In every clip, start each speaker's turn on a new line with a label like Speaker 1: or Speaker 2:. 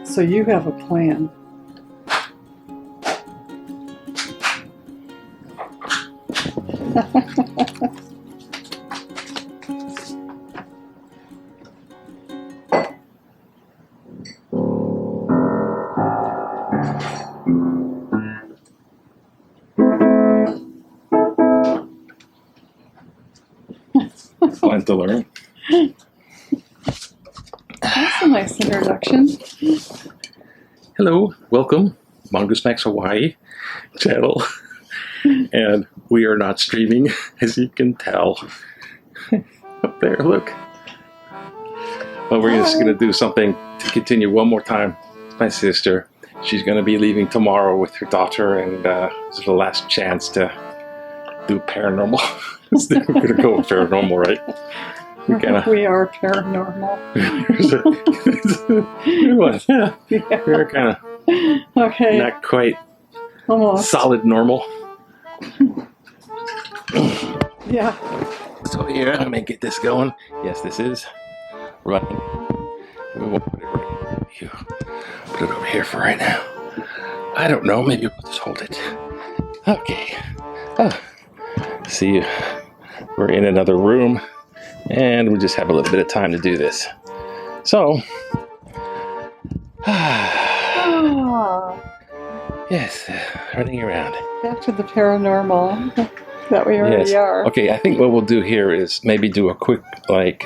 Speaker 1: So you have a plan.
Speaker 2: Fun to learn.
Speaker 1: That's a nice introduction.
Speaker 2: Hello, welcome, Mongoose Max Hawaii channel. And we are not streaming, as you can tell. Up there, look. But we're just going to do something to continue one more time. My sister, she's going to be leaving tomorrow with her daughter, and this is the last chance to do paranormal. We're going to go with paranormal, right?
Speaker 1: We are paranormal.
Speaker 2: Yeah. We're kind of
Speaker 1: Okay.
Speaker 2: not quite
Speaker 1: Almost.
Speaker 2: solid normal.
Speaker 1: Yeah.
Speaker 2: So here, I'm gonna get this going. Yes, this is running. We won't put it right here. Put it over here for right now. I don't know. Maybe we'll just hold it. Okay. See, we're in another room, and we just have a little bit of time to do this. So, yes, running around.
Speaker 1: Back to the paranormal that we already are.
Speaker 2: Okay, I think what we'll do here is maybe do a quick, like,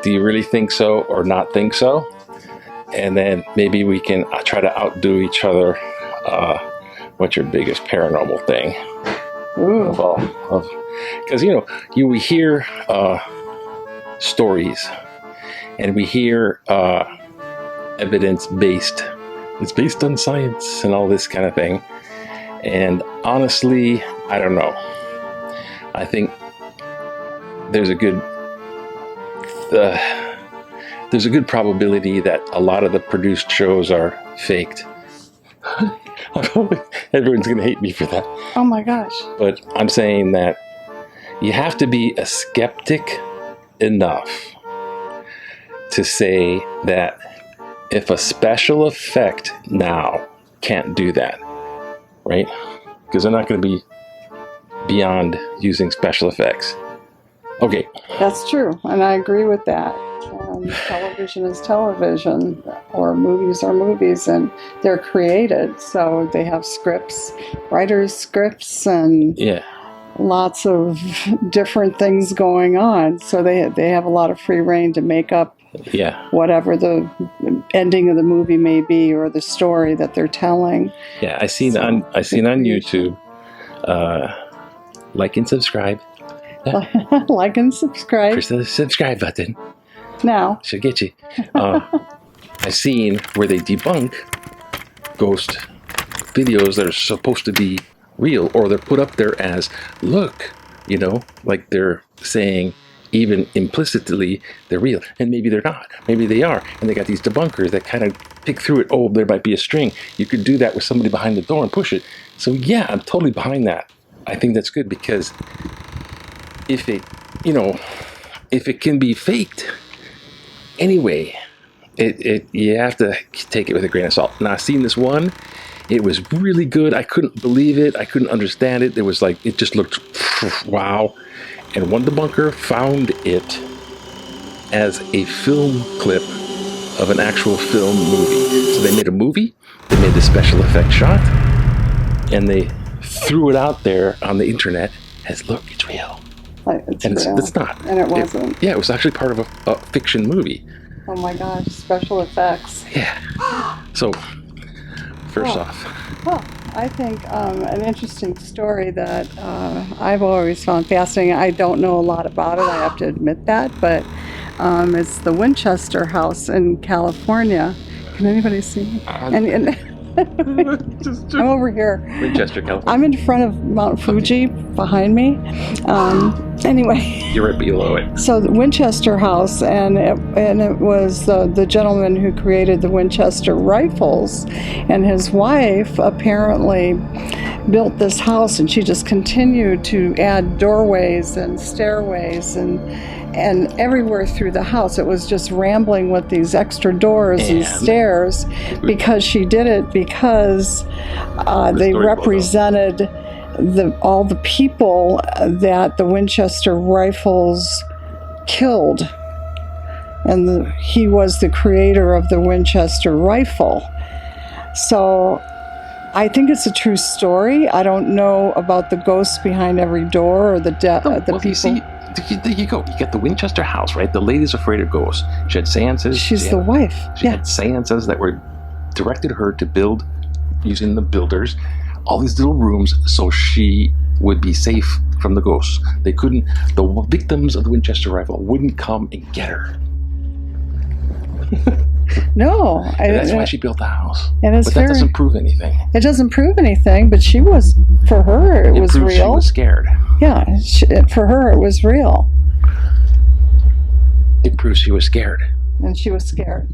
Speaker 2: do you really think so or not think so? And then maybe we can try to outdo each other. What's your biggest paranormal thing?
Speaker 1: Ooh.
Speaker 2: Because, we hear stories, and we hear evidence-based. It's based on science and all this kind of thing. And honestly, I don't know. I think there's a good probability that a lot of the produced shows are faked. Everyone's going to hate me for that.
Speaker 1: Oh my gosh.
Speaker 2: But I'm saying that you have to be a skeptic enough to say that if a special effect now can't do that, right? Because they're not going to be beyond using special effects. Okay.
Speaker 1: That's true, and I agree with that. Television is television, or movies are movies, and they're created, so they have scripts, writers' scripts, and lots of different things going on. So they have a lot of free reign to make up whatever the ending of the movie may be, or the story that they're telling.
Speaker 2: Yeah, I seen on YouTube. Like and subscribe.
Speaker 1: Like and subscribe.
Speaker 2: Press the subscribe button.
Speaker 1: Now.
Speaker 2: Should get you. I've seen where they debunk ghost videos that are supposed to be real, or they're put up there as, look, like they're saying even implicitly they're real, and maybe they're not, maybe they are, and they got these debunkers that kind of pick through it. Oh, there might be a string. You could do that with somebody behind the door and push it. So yeah, I'm totally behind that. I think that's good, because if it can be faked anyway, you have to take it with a grain of salt. Now, I've seen this one. It was really good. I couldn't believe it. I couldn't understand it. It was like, it just looked wow. And one debunker found it as a film clip of an actual film movie. So they made a movie, they made the special effect shot, and they threw it out there on the internet as, look, it's real. It's not.
Speaker 1: And it wasn't.
Speaker 2: It was actually part of a fiction movie.
Speaker 1: Oh my gosh, special effects.
Speaker 2: Yeah. So, first off.
Speaker 1: Well, I think an interesting story that I've always found fascinating. I don't know a lot about it, I have to admit that, but it's the Winchester House in California. Can anybody see? I'm over here.
Speaker 2: Winchester, California.
Speaker 1: I'm in front of Mount Fuji behind me. Anyway.
Speaker 2: You're right below it.
Speaker 1: So the Winchester House, and it was the gentleman who created the Winchester rifles, and his wife apparently built this house, and she just continued to add doorways and stairways and everywhere through the house. It was just rambling with these extra doors and stairs, because she did it because they represented all the people that the Winchester rifles killed, and he was the creator of the Winchester rifle. So I think it's a true story. I don't know about the ghosts behind every door or the people.
Speaker 2: You see, there you go. You get the Winchester House, right? The lady's afraid of ghosts. She had seances.
Speaker 1: She's the wife.
Speaker 2: She had seances that were directed her to build, using the builders, all these little rooms so she would be safe from the ghosts. The victims of the Winchester rifle wouldn't come and get her.
Speaker 1: No.
Speaker 2: That's why she built the house.
Speaker 1: And
Speaker 2: but that doesn't prove anything.
Speaker 1: It doesn't prove anything, but for her, it was real. She
Speaker 2: was scared.
Speaker 1: Yeah, for her, it was real.
Speaker 2: It proves she was scared.
Speaker 1: And she was scared.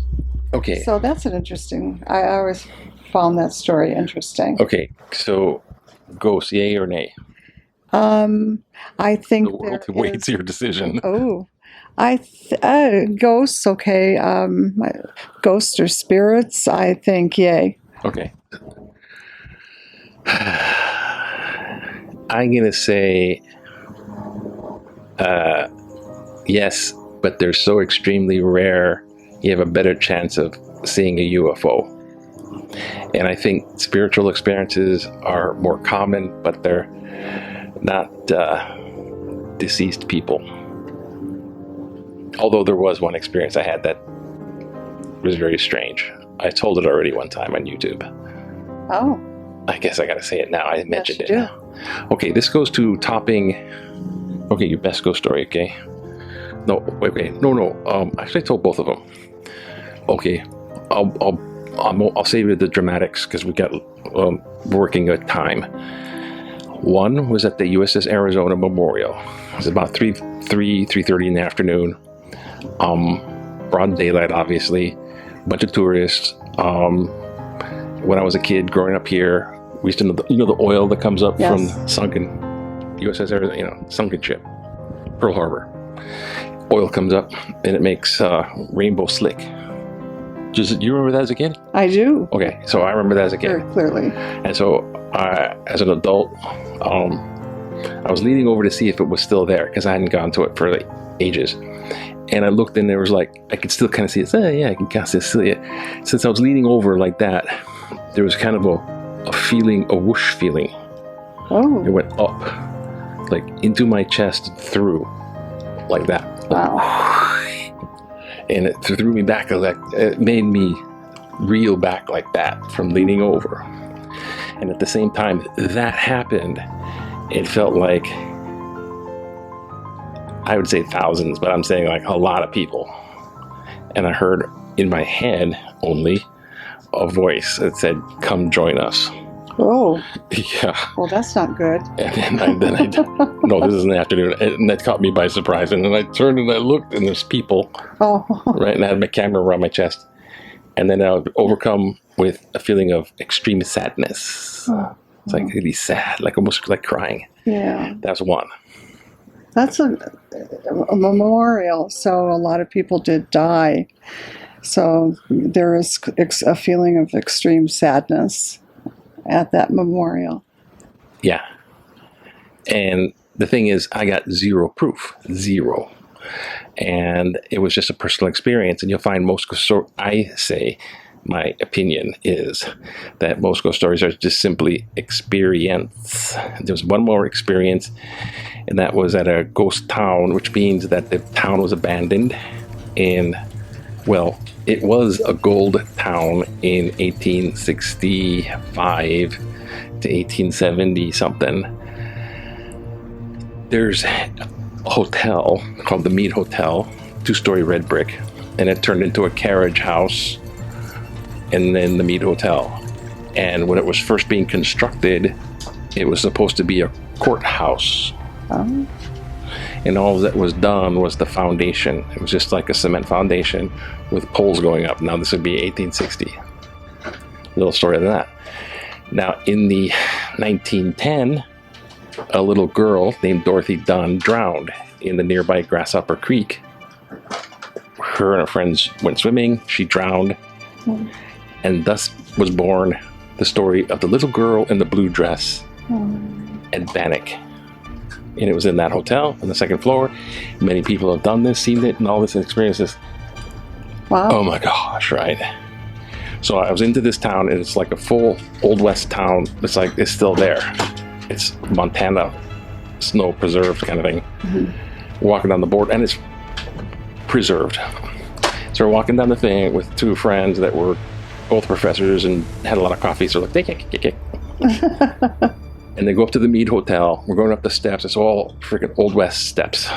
Speaker 2: Okay.
Speaker 1: So that's an interesting, I always found that story interesting.
Speaker 2: Okay, so ghosts, yay or nay?
Speaker 1: I think
Speaker 2: the world awaits your decision.
Speaker 1: Oh, ghosts, okay. Ghosts or spirits, I think yay.
Speaker 2: Okay. I'm going to say yes, but they're so extremely rare, you have a better chance of seeing a UFO. And I think spiritual experiences are more common, but they're not deceased people. Although there was one experience I had that was very strange. I told it already one time on YouTube.
Speaker 1: Oh.
Speaker 2: I guess I gotta say it now. I mentioned
Speaker 1: it.
Speaker 2: Yeah. Okay, this goes to topping. Okay, your best ghost story. Okay. No, wait. No. Actually, I told both of them. Okay, I'll save you the dramatics because we got working at time. One was at the USS Arizona Memorial. It was about 3:30 in the afternoon. Broad daylight, obviously. Bunch of tourists. When I was a kid growing up here, we used to know the oil that comes up from sunken USS Arizona, sunken ship, Pearl Harbor. Oil comes up and it makes rainbow slick. Do you remember that as a kid?
Speaker 1: I do.
Speaker 2: Okay, so I remember that as a kid.
Speaker 1: Very clearly.
Speaker 2: And so as an adult, I was leaning over to see if it was still there because I hadn't gone to it for ages. And I looked and there was I could still kind of see it. Yeah, I can kind of see it. Since I was leaning over like that, there was kind of a feeling, a whoosh feeling.
Speaker 1: Oh.
Speaker 2: It went up, into my chest and through, like that.
Speaker 1: Wow.
Speaker 2: And it threw me back, it made me reel back like that from leaning over. And at the same time that happened, it felt like, I would say thousands, but I'm saying a lot of people. And I heard in my head only a voice that said, "Come join us."
Speaker 1: Oh.
Speaker 2: Yeah.
Speaker 1: Well, that's not good.
Speaker 2: And then I no, this is in the afternoon, and that caught me by surprise. And then I turned and I looked, and there's people.
Speaker 1: Oh.
Speaker 2: Right, and I had my camera around my chest. And then I was overcome with a feeling of extreme sadness.
Speaker 1: Oh.
Speaker 2: It's really sad, almost like crying.
Speaker 1: Yeah.
Speaker 2: That's one.
Speaker 1: That's a memorial, so a lot of people did die. So there is a feeling of extreme sadness at that memorial.
Speaker 2: Yeah. And the thing is, I got zero proof. Zero. And it was just a personal experience. And you'll find my opinion is that most ghost stories are just simply experience. There was one more experience, and that was at a ghost town, which means that the town was abandoned. And, well, it was a gold town in 1865 to 1870 something. There's a hotel called the Mead Hotel, 2-story red brick, and it turned into a carriage house, and then the Mead Hotel. And when it was first being constructed, it was supposed to be a courthouse.
Speaker 1: Oh.
Speaker 2: And all that was done was the foundation. It was just like a cement foundation with poles going up. Now this would be 1860. Little story of that. Now in the 1910, a little girl named Dorothy Dunn drowned in the nearby Grasshopper Creek. Her and her friends went swimming. She drowned. And thus was born the story of the little girl in the blue dress at Bannock. And it was in that hotel on the second floor. Many people have done this, seen it, and all this experiences.
Speaker 1: Wow.
Speaker 2: Oh my gosh, right? So I was into this town, and it's like a full Old West town. It's like, it's still there. It's Montana snow preserved kind of thing. Walking down the border, and it's preserved. So we're walking down the thing with two friends that were both professors and had a lot of coffee. So like, and they go up to the Mead Hotel. We're going up the steps. It's all freaking Old West steps.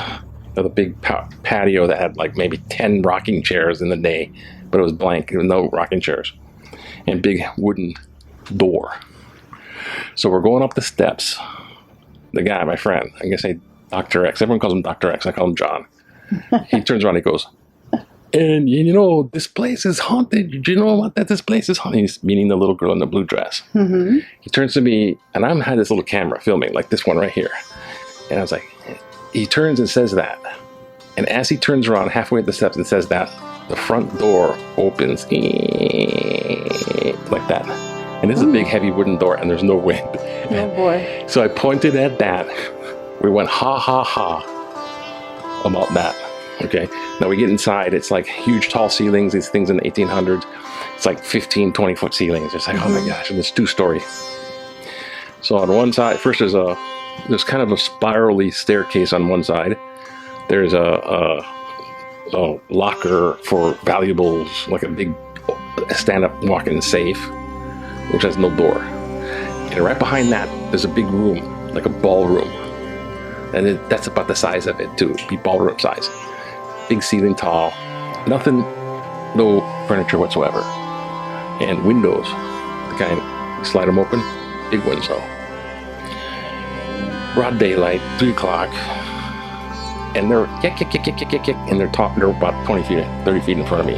Speaker 2: The big patio that had like maybe 10 rocking chairs in the day, but it was blank. There was no rocking chairs. And big wooden door. So we're going up the steps. The guy, my friend, I'm going to say Dr. X. Everyone calls him Dr. X. I call him John. He turns around and he goes, and you know, this place is haunted. Do you know what that this place is haunted? He's meaning the little girl in the blue dress. He turns to me, and I had this little camera filming, like this one right here. And I was like, he turns and says that. And as he turns around halfway up the steps and says that, the front door opens like that. And this is a big, heavy wooden door, and there's no wind.
Speaker 1: Oh, boy.
Speaker 2: So I pointed at that. We went, ha, ha, ha, about that. Okay, now we get inside. It's like huge tall ceilings, these things in the 1800s. It's like 15, 20-foot ceilings. It's like, oh my gosh, and it's 2-story. So on one side, first there's kind of a spirally staircase on one side. There's a locker for valuables, like a big stand-up walk-in safe, which has no door. And right behind that, there's a big room, like a ballroom. And that's about the size of it, too. It'd be ballroom size. Big ceiling, tall, nothing, no furniture whatsoever, and windows, the kind you slide them open, big ones though. Broad daylight, 3 o'clock, and they're and they're about 20 feet, 30 feet in front of me.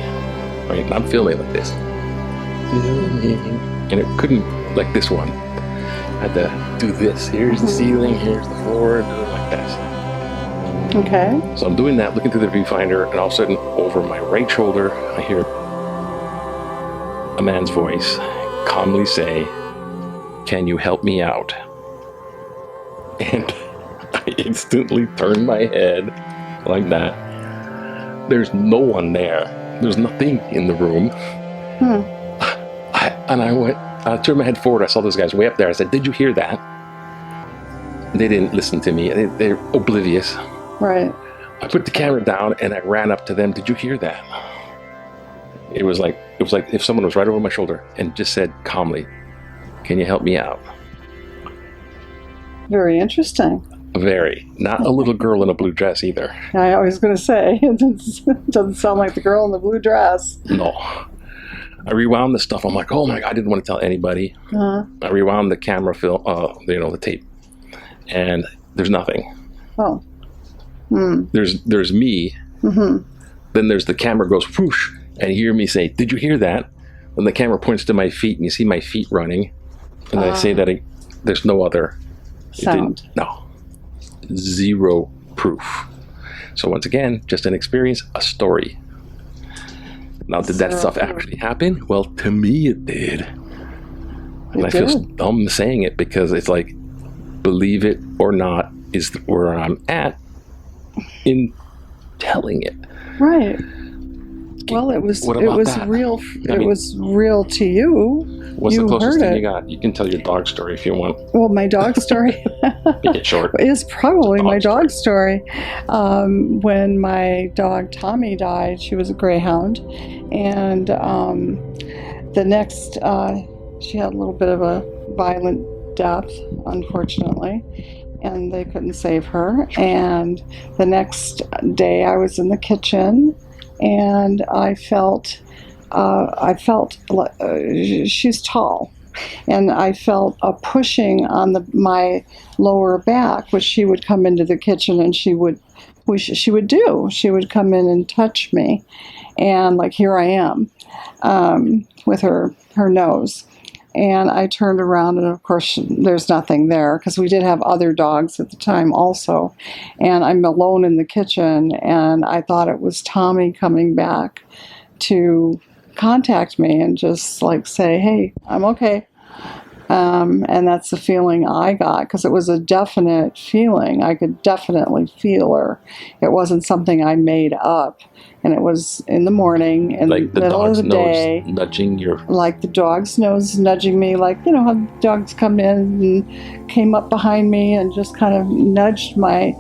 Speaker 2: Right, and I'm filming like this, and it couldn't like this one. I had to do this. Here's the ceiling, here's the floor, and do it like this.
Speaker 1: Okay.
Speaker 2: So I'm doing that, looking through the viewfinder, and all of a sudden, over my right shoulder, I hear a man's voice calmly say, "Can you help me out?" And I instantly turned my head like that. There's no one there. There's nothing in the room. I turned my head forward. I saw those guys way up there. I said, "Did you hear that?" They didn't listen to me. They're oblivious.
Speaker 1: Right.
Speaker 2: I put the camera down and I ran up to them. Did you hear that? It was like if someone was right over my shoulder and just said calmly, "Can you help me out?"
Speaker 1: Very interesting.
Speaker 2: Very. Not a little girl in a blue dress either.
Speaker 1: I was going to say, it doesn't sound like the girl in the blue dress.
Speaker 2: No. I rewound the stuff. I'm like, oh my God, I didn't want to tell anybody. I rewound the camera film, the tape, and there's nothing.
Speaker 1: Oh.
Speaker 2: There's me. Then there's the camera goes whoosh, and you hear me say, "Did you hear that?" And the camera points to my feet, and you see my feet running. And I say that there's no other
Speaker 1: sound.
Speaker 2: No. Zero proof. So once again, just an experience, a story. Now, did that stuff actually happen? Well, to me it did. And I feel dumb saying it because it's like, believe it or not is where I'm at in telling it.
Speaker 1: Right. Well, it was
Speaker 2: that?
Speaker 1: real. It was real to you.
Speaker 2: What's
Speaker 1: you
Speaker 2: the closest
Speaker 1: heard
Speaker 2: thing
Speaker 1: it.
Speaker 2: you got? You can tell your dog story if you want.
Speaker 1: Well, my dog story
Speaker 2: Make it short.
Speaker 1: is probably my dog story. When my dog Tommy died, she was a greyhound, and the next, she had a little bit of a violent death, unfortunately, and they couldn't save her. And the next day, I was in the kitchen, and I felt she's tall. and I felt a pushing on my lower back, which she would come into the kitchen and she would do. She would come in and touch me, and like, here I am, with her nose. And I turned around, and of course, there's nothing there, because we did have other dogs at the time also. And I'm alone in the kitchen, and I thought it was Tommy coming back to contact me and just like say, hey, I'm okay. And that's the feeling I got, because it was a definite feeling. I could definitely feel her. It wasn't something I made up. And it was in the morning, in
Speaker 2: like
Speaker 1: the middle of the day.
Speaker 2: Nudging your...
Speaker 1: Like the dog's nose nudging me, like, you know how dogs come in and came up behind me and just kind of nudged my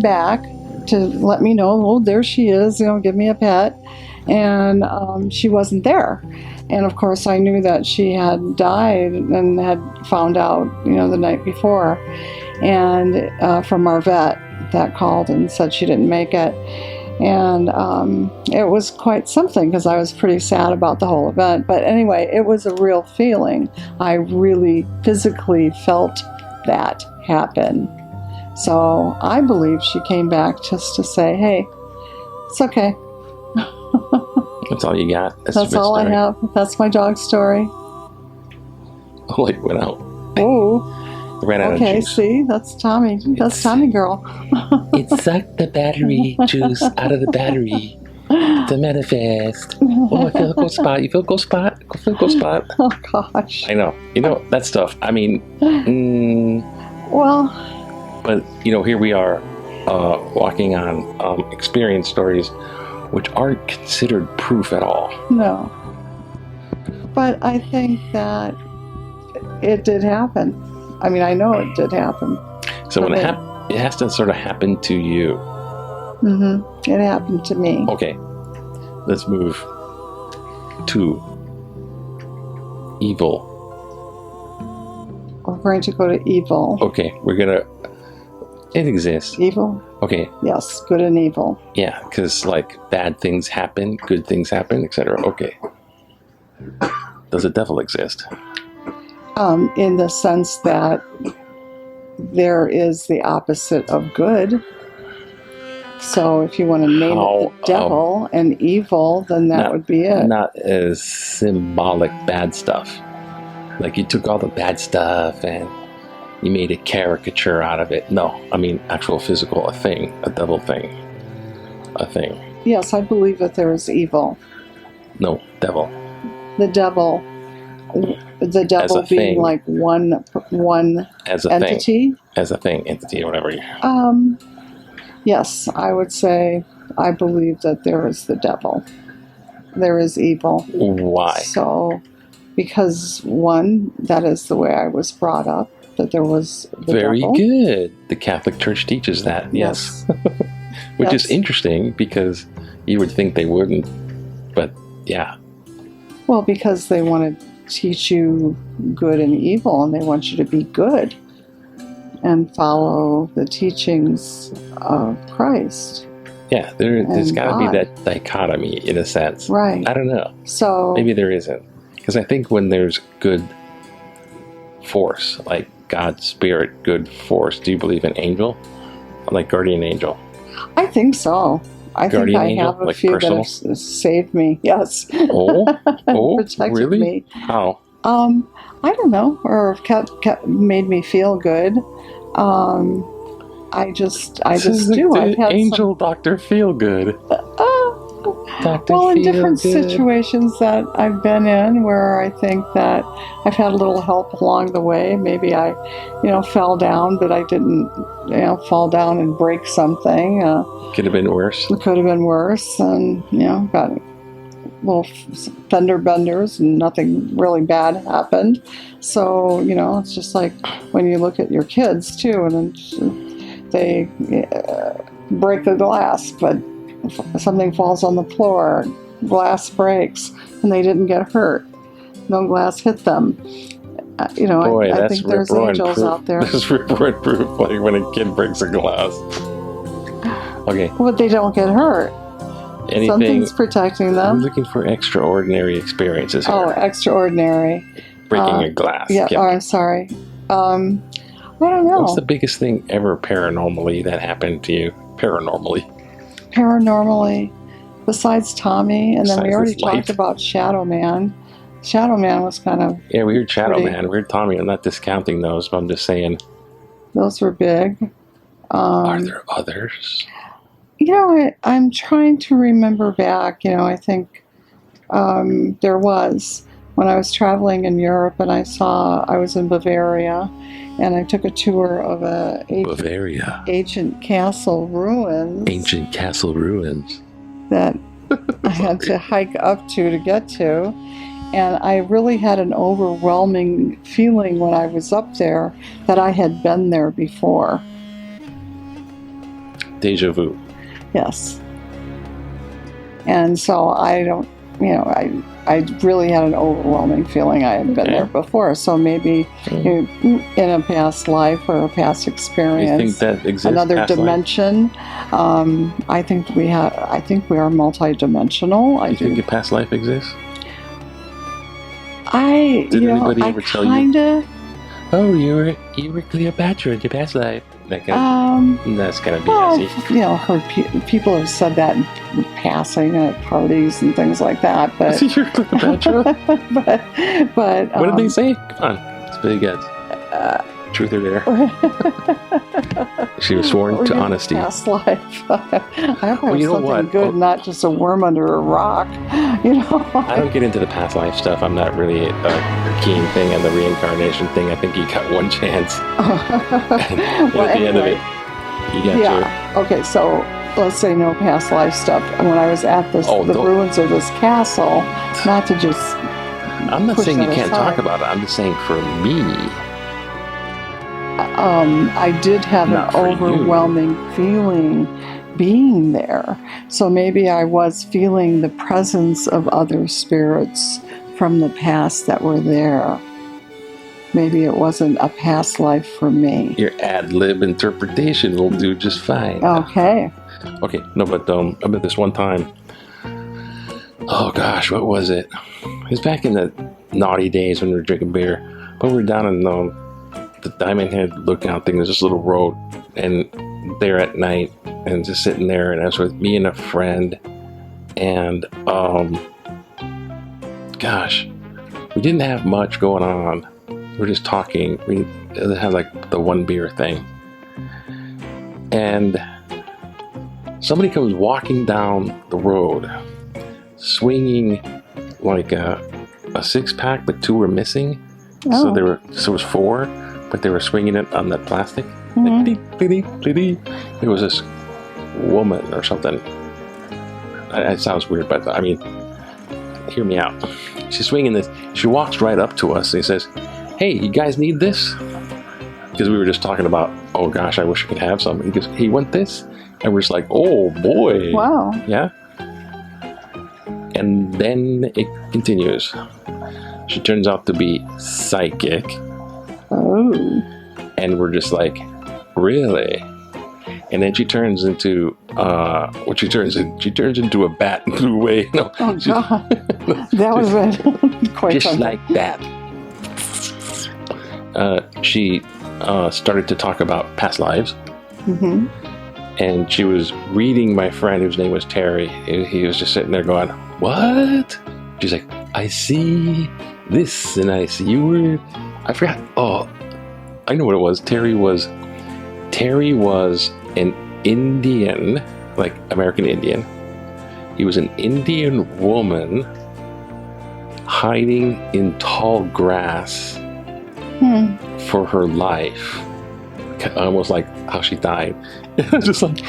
Speaker 1: back to let me know, oh, there she is, you know, give me a pet. And she wasn't there. And of course, I knew that she had died and had found out, you know, the night before. And from our vet that called and said she didn't make it. And it was quite something, because I was pretty sad about the whole event. But anyway, it was a real feeling. I really physically felt that happen. So I believe she came back just to say, hey, it's okay.
Speaker 2: That's all you got?
Speaker 1: That's all I have. That's my dog story.
Speaker 2: Oh, it went out.
Speaker 1: Oh.
Speaker 2: Ran out of juice.
Speaker 1: See? That's Tommy. That's Tommy girl.
Speaker 2: It sucked the battery juice out of the battery to manifest. Oh, I feel a ghost spot. You feel a ghost spot? I feel a ghost spot.
Speaker 1: Oh, gosh.
Speaker 2: I know. You know, that stuff. I mean,
Speaker 1: well.
Speaker 2: But, you know, here we are walking on experience stories which aren't considered proof at all.
Speaker 1: No. But I think that it did happen. I mean, I know it did happen.
Speaker 2: So when it has to sort of happen to you.
Speaker 1: Mm-hmm. It happened to me.
Speaker 2: Okay. Let's move to evil.
Speaker 1: We're going to go to evil.
Speaker 2: Okay, it exists.
Speaker 1: Evil?
Speaker 2: Okay.
Speaker 1: Yes, good and evil.
Speaker 2: Yeah, because like bad things happen, good things happen, etc. Okay. Does the devil exist?
Speaker 1: In the sense that there is the opposite of good. So if you want to name it the devil and evil, then that would be it.
Speaker 2: Not as symbolic bad stuff. Like you took all the bad stuff and you made a caricature out of it. No, I mean actual physical, a devil thing. A thing.
Speaker 1: Yes, I believe that there is evil.
Speaker 2: No, devil.
Speaker 1: The devil being thing. Like one
Speaker 2: as a
Speaker 1: entity.
Speaker 2: Thing. As a thing, entity, or whatever.
Speaker 1: Yes, I would say I believe that there is the devil. There is evil.
Speaker 2: Why?
Speaker 1: So, because one, that is the way I was brought up, that there was the
Speaker 2: Very
Speaker 1: devil.
Speaker 2: good. The Catholic Church teaches that, yes. Which is interesting, because you would think they wouldn't, but yeah.
Speaker 1: Well, because they want to teach you good and evil, and they want you to be good and follow the teachings of Christ.
Speaker 2: Yeah, there's got to be that dichotomy in a sense.
Speaker 1: Right.
Speaker 2: I don't know.
Speaker 1: So
Speaker 2: maybe there isn't. Because I think when there's good force, like God's spirit, good force, do you believe in angel? Like guardian angel?
Speaker 1: I think so. I
Speaker 2: guardian
Speaker 1: think I
Speaker 2: angel,
Speaker 1: have a
Speaker 2: like
Speaker 1: few
Speaker 2: personal?
Speaker 1: that have saved me. Yes.
Speaker 2: Oh,
Speaker 1: protected
Speaker 2: really?
Speaker 1: me.
Speaker 2: How?
Speaker 1: I don't know, or kept made me feel good. I just do. I've had
Speaker 2: angel Dr. Feelgood.
Speaker 1: Well, in different situations that I've been in, where I think that I've had a little help along the way. Maybe I, fell down, but I didn't, fall down and break something.
Speaker 2: Could have been worse.
Speaker 1: It could have been worse, and got little fender benders, and nothing really bad happened. So it's just like when you look at your kids too, and then they break the glass, but something falls on the floor, glass breaks, and they didn't get hurt. No glass hit them.
Speaker 2: Boy,
Speaker 1: I think there's angels out there.
Speaker 2: This is rip-roaring proof, like when a kid breaks a glass. Okay.
Speaker 1: But they don't get hurt. Something's protecting them.
Speaker 2: I'm looking for extraordinary experiences here.
Speaker 1: Oh, extraordinary.
Speaker 2: breaking a glass.
Speaker 1: Yeah.
Speaker 2: Yep.
Speaker 1: Oh, I'm sorry. I don't know.
Speaker 2: What's the biggest thing ever paranormally that happened to you? Paranormally.
Speaker 1: Besides Tommy, and then we
Speaker 2: Besides
Speaker 1: already
Speaker 2: this light.
Speaker 1: talked about Shadow Man. Shadow Man was kind of,
Speaker 2: Yeah, we heard Shadow
Speaker 1: Pretty-
Speaker 2: Man. We heard Tommy. I'm not discounting those, but I'm just saying.
Speaker 1: those were big.
Speaker 2: Are there others?
Speaker 1: I'm trying to remember back. I think there was when I was traveling in Europe, and I was in Bavaria, and I took a tour of
Speaker 2: Bavaria.
Speaker 1: ancient castle ruins.
Speaker 2: Ancient castle ruins.
Speaker 1: That I had to hike up to get to. And I really had an overwhelming feeling when I was up there that I had been there before.
Speaker 2: Deja vu.
Speaker 1: Yes. And so I don't, I really had an overwhelming feeling I had been there before. So maybe in a past life or a past experience.
Speaker 2: You think that exists?
Speaker 1: Another
Speaker 2: past life?
Speaker 1: dimension. I think we are multidimensional.
Speaker 2: You think a past life exists?
Speaker 1: Did
Speaker 2: anybody ever tell you?
Speaker 1: Kinda.
Speaker 2: Oh, you were Cleopatra in your past life. That that's kind of
Speaker 1: Well,
Speaker 2: BS-y.
Speaker 1: heard people have said that in passing at parties and things like that, but
Speaker 2: You're Cleopatra.
Speaker 1: but
Speaker 2: What did they say? Come on, it's big guts. Truth or dare? She was sworn to honesty.
Speaker 1: Past life. I hope I have
Speaker 2: you know
Speaker 1: something
Speaker 2: what?
Speaker 1: good, not just a worm under a rock.
Speaker 2: I don't get into the past life stuff. I'm not really a keen thing on the reincarnation thing. I think you got one chance. And at the end of it, you got your...
Speaker 1: Okay, so let's say no past life stuff. And when I was at the ruins of this castle, not to just...
Speaker 2: I'm not saying you can't
Speaker 1: aside.
Speaker 2: talk about it. I'm just saying for me...
Speaker 1: I did have an overwhelming feeling being there. So maybe I was feeling the presence of other spirits from the past that were there. Maybe it wasn't a past life for me.
Speaker 2: Your ad-lib interpretation will do just fine.
Speaker 1: Okay.
Speaker 2: Okay, no, but I met this one time. Oh gosh, what was it? It was back in the naughty days when we were drinking beer. But we were down in the Diamond Head lookout thing. There's this little road, and there at night, and just sitting there, and I was with me and a friend, and gosh, we didn't have much going on. We were just talking. We had like the one beer thing, and somebody comes walking down the road, swinging like a 6-pack, but 2 were missing. So it was 4. But they were swinging it on that plastic. Like, it was this woman or something. It sounds weird, but I mean, hear me out. She's swinging this. She walks right up to us and says, "Hey, you guys need this?" Because we were just talking about, oh gosh, I wish I could have some. He goes, "Hey, you want this?" And we're just like, oh boy.
Speaker 1: Wow.
Speaker 2: Yeah. And then it continues. She turns out to be psychic.
Speaker 1: Oh.
Speaker 2: And we're just like, really? And then she turns into she turns into a bat and flew away. No,
Speaker 1: oh God. That was quite
Speaker 2: just
Speaker 1: something.
Speaker 2: like that. She started to talk about past lives.
Speaker 1: Mm-hmm.
Speaker 2: And she was reading my friend, whose name was Terry. He was just sitting there going, what? She's like, I see this and I see you were... I forgot. Oh, I know what it was. Terry was an Indian, like American Indian. He was an Indian woman hiding in tall grass for her life. Almost like how she died. I was just like,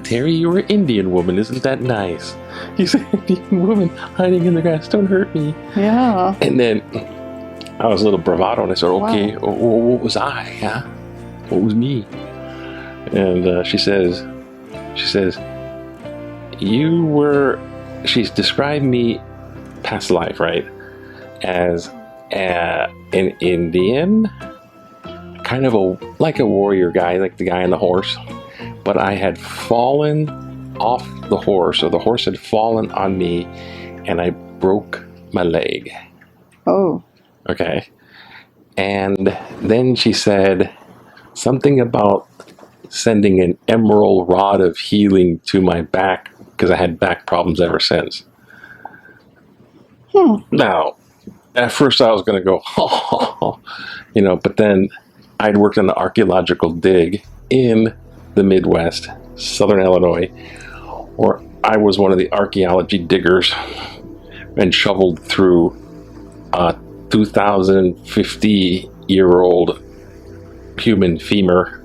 Speaker 2: Terry, you're an Indian woman. Isn't that nice? He's an Indian woman hiding in the grass. Don't hurt me.
Speaker 1: Yeah.
Speaker 2: And then I was a little bravado, and I said, okay, what was I, huh? What was me? And she says, she's described me past life, right? As an Indian, kind of like a warrior guy, like the guy on the horse. But I had fallen off the horse, or the horse had fallen on me, and I broke my leg.
Speaker 1: Oh.
Speaker 2: Okay. And then she said something about sending an emerald rod of healing to my back because I had back problems ever since. Now, at first I was going to go, but then I'd worked on an archaeological dig in the Midwest, Southern Illinois, where I was one of the archaeology diggers and shoveled through a 2,050-year-old human femur.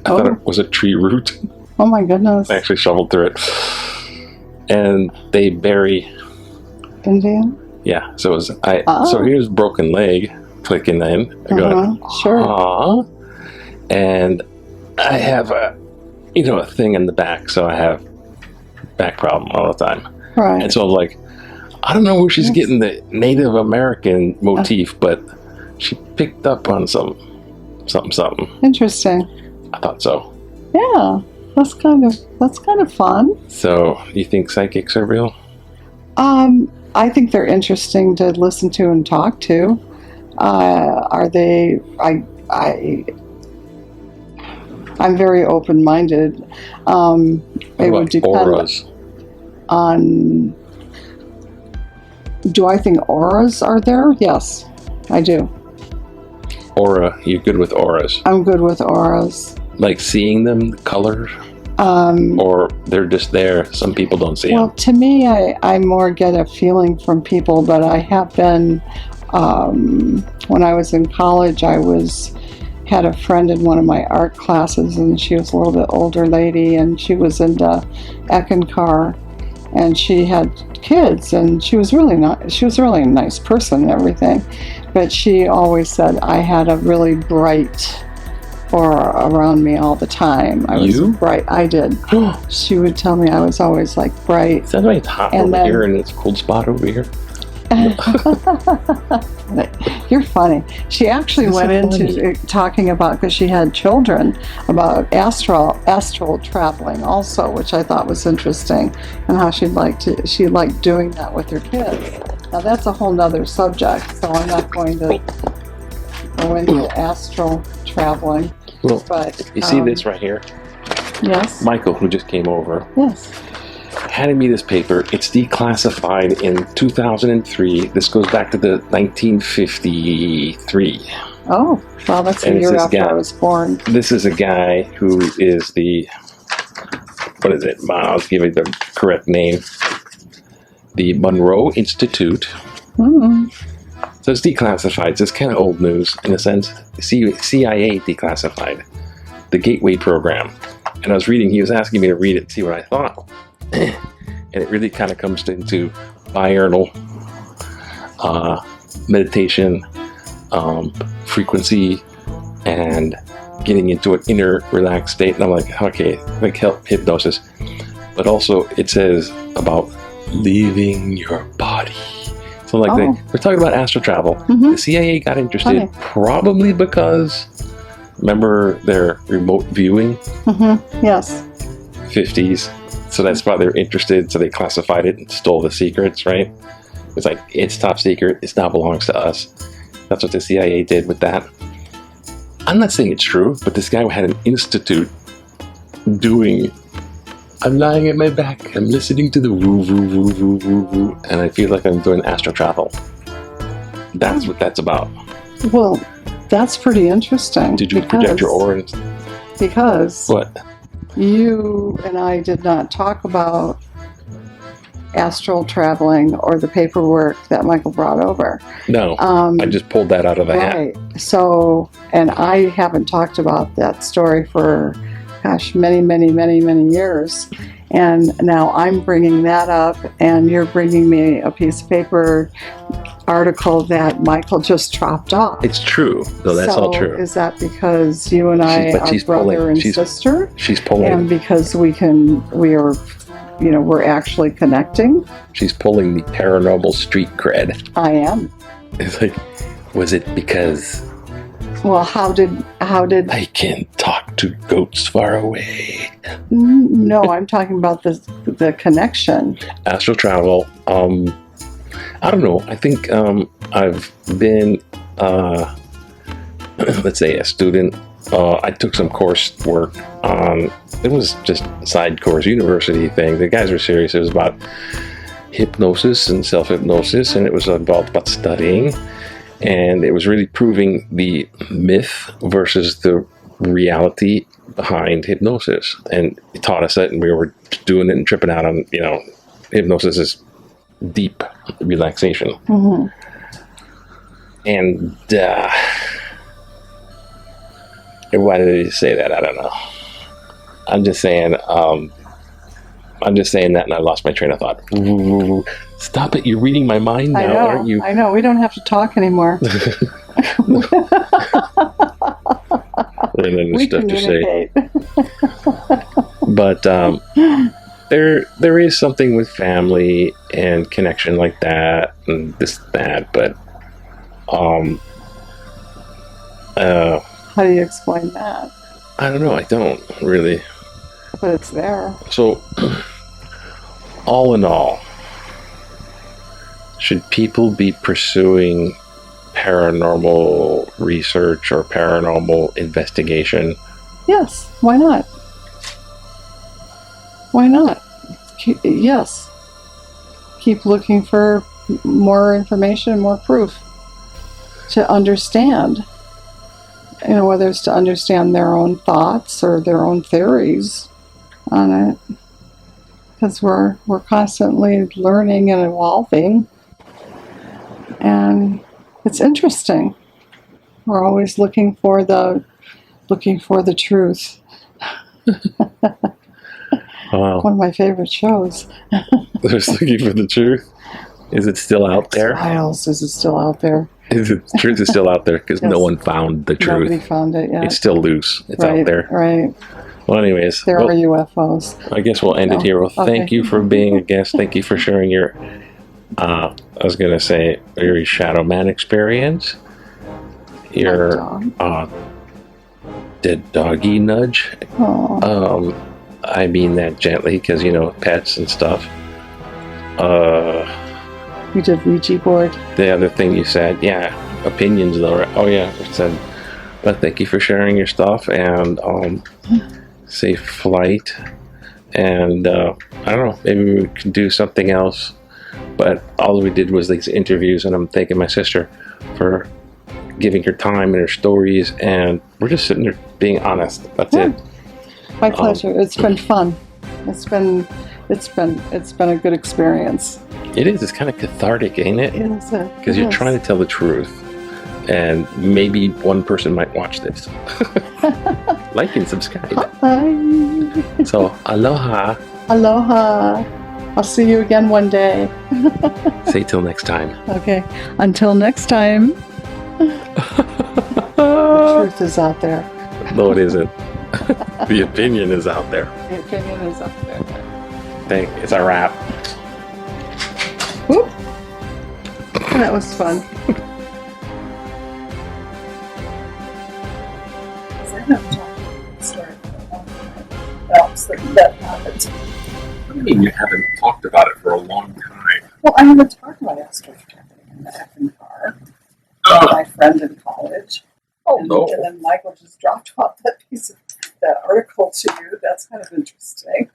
Speaker 2: I thought it was a tree root.
Speaker 1: Oh my goodness.
Speaker 2: I actually shoveled through it. And they bury
Speaker 1: Indian?
Speaker 2: Yeah, so so here's broken leg, clicking in. I go,
Speaker 1: sure.
Speaker 2: And I have a thing in the back, so I have back problem all the time.
Speaker 1: Right.
Speaker 2: And so I was like, I don't know where she's getting the Native American motif, but she picked up on something.
Speaker 1: Interesting.
Speaker 2: I thought so.
Speaker 1: Yeah, that's kind of fun.
Speaker 2: So, you think psychics are real?
Speaker 1: I think they're interesting to listen to and talk to. Are they? I'm very open-minded. It would depend
Speaker 2: auras?
Speaker 1: On. Do I think auras are there? Yes, I do.
Speaker 2: Aura, you're good with auras?
Speaker 1: I'm good with auras.
Speaker 2: Like seeing them, the colors? Or they're just there, some people don't see them?
Speaker 1: Well, to me, I more get a feeling from people, but I have been, when I was in college, had a friend in one of my art classes, and she was a little bit older lady, and she was into Eckankar, and she had kids, and she was really a nice person and everything, but she always said I had a really bright aura around me all the time. I was bright. I did. She would tell me I was always like bright.
Speaker 2: Sounds like it's hot over here and it's a cold spot over here.
Speaker 1: You're funny. She actually went into talking about, because she had children, about astral traveling also, which I thought was interesting, and how she liked doing that with her kids. Now that's a whole nother subject, so I'm not going to go into astral traveling.
Speaker 2: Well,
Speaker 1: but
Speaker 2: you see this right here?
Speaker 1: Yes.
Speaker 2: Michael, who just came over,
Speaker 1: yes,
Speaker 2: handed me this paper. It's declassified in 2003. This goes back to the 1953.
Speaker 1: Oh, well, that's the year after I was born.
Speaker 2: This is a guy who is what is it? I'll give you the correct name. The Monroe Institute.
Speaker 1: Mm-hmm.
Speaker 2: So it's declassified. So it's kind of old news in a sense. CIA declassified the Gateway program. And I was reading, he was asking me to read it and see what I thought. And it really kind of comes into binaural meditation, frequency, and getting into an inner relaxed state. And I'm like, okay, like hypnosis. But also it says about leaving your body. So like we're talking about astral travel. Mm-hmm. The CIA got interested probably because, remember their remote viewing?
Speaker 1: Mm-hmm. Yes.
Speaker 2: 50s. So that's why they're interested. So they classified it and stole the secrets, right? It's like, it's top secret. It now belongs to us. That's what the CIA did with that. I'm not saying it's true, but this guy had an institute doing, I'm lying at my back, I'm listening to the woo, woo, woo, woo, woo, woo, and I feel like I'm doing astral travel. That's what that's about.
Speaker 1: Well, that's pretty interesting.
Speaker 2: Did you project your aura?
Speaker 1: Because
Speaker 2: what?
Speaker 1: You and I did not talk about astral traveling or the paperwork that Michael brought over.
Speaker 2: No, I just pulled that out of the hat.
Speaker 1: Right. So, and I haven't talked about that story for, many, many, many, many years. And now I'm bringing that up, and you're bringing me a piece of paper article that Michael just dropped off.
Speaker 2: It's true. No, that's all true.
Speaker 1: Is that because you and I are brother and sister?
Speaker 2: She's pulling.
Speaker 1: And because we're actually connecting?
Speaker 2: She's pulling the paranormal street cred.
Speaker 1: I am.
Speaker 2: It's like, was it because...
Speaker 1: Well, how did
Speaker 2: I can talk to goats far away?
Speaker 1: No, I'm talking about the connection.
Speaker 2: Astral travel. I don't know. I think I've been let's say, a student. I took some coursework on, it was just side course, university thing. The guys were serious. It was about hypnosis and self-hypnosis, and it was involved about studying. And it was really proving the myth versus the reality behind hypnosis. And it taught us that, and we were doing it and tripping out on, hypnosis is deep relaxation.
Speaker 1: Mm-hmm.
Speaker 2: And why did he say that? I don't know. I'm just saying that, and I lost my train of thought. Stop it! You're reading my mind now, aren't you?
Speaker 1: I know. We don't have to talk anymore.
Speaker 2: We stuff to say. But there is something with family and connection like that, and this, that. But
Speaker 1: how do you explain that?
Speaker 2: I don't know. I don't really.
Speaker 1: But it's there.
Speaker 2: So, all in all, should people be pursuing paranormal research or paranormal investigation?
Speaker 1: Yes. Why not? Why not? Yes. Keep looking for more information, more proof to understand. Whether it's to understand their own thoughts or their own theories on it. Because we're constantly learning and evolving. And it's interesting. We're always looking for the truth.
Speaker 2: Wow.
Speaker 1: One of my favorite shows.
Speaker 2: There's looking for the truth. Is it still out there?
Speaker 1: X-Files, is it still out there?
Speaker 2: The truth is still out there because
Speaker 1: Yes.
Speaker 2: no one found the truth.
Speaker 1: Nobody found it yet.
Speaker 2: It's still loose. It's
Speaker 1: right,
Speaker 2: out there.
Speaker 1: Right.
Speaker 2: Well, anyways.
Speaker 1: There are UFOs.
Speaker 2: I guess we'll end it here. Well, thank you for being a guest. Thank you for sharing your, I was going to say, your Shadow Man experience. Your dead doggy nudge.
Speaker 1: Oh.
Speaker 2: I mean that gently because, pets and stuff.
Speaker 1: We did Ouija board.
Speaker 2: The other thing you said, opinions though, right? Oh yeah, it said, but thank you for sharing your stuff and safe flight. And I don't know, maybe we can do something else. But all we did was these interviews, and I'm thanking my sister for giving her time and her stories, and we're just sitting there being honest. That's it.
Speaker 1: My pleasure. It's been fun. It's been a good experience.
Speaker 2: It is. It's kind of cathartic, ain't it?
Speaker 1: It is.
Speaker 2: Because you're trying to tell the truth, and maybe one person might watch this. Like and subscribe.
Speaker 1: Bye.
Speaker 2: So, aloha.
Speaker 1: Aloha. I'll see you again one day.
Speaker 2: Say till next time.
Speaker 1: Okay. Until next time. The truth is out there.
Speaker 2: No, it isn't. The opinion is out there.
Speaker 1: The opinion is out there.
Speaker 2: It's a wrap.
Speaker 1: Whoop. That was fun.
Speaker 3: I haven't talked about the story for a long time. Else that happened.
Speaker 2: What do you mean you haven't talked about it for a long time?
Speaker 3: Well, I haven't talked about yesterday in the effing car. My friend in college.
Speaker 2: Oh,
Speaker 3: and,
Speaker 2: no.
Speaker 3: And then Michael just dropped off that article to you. That's kind of interesting.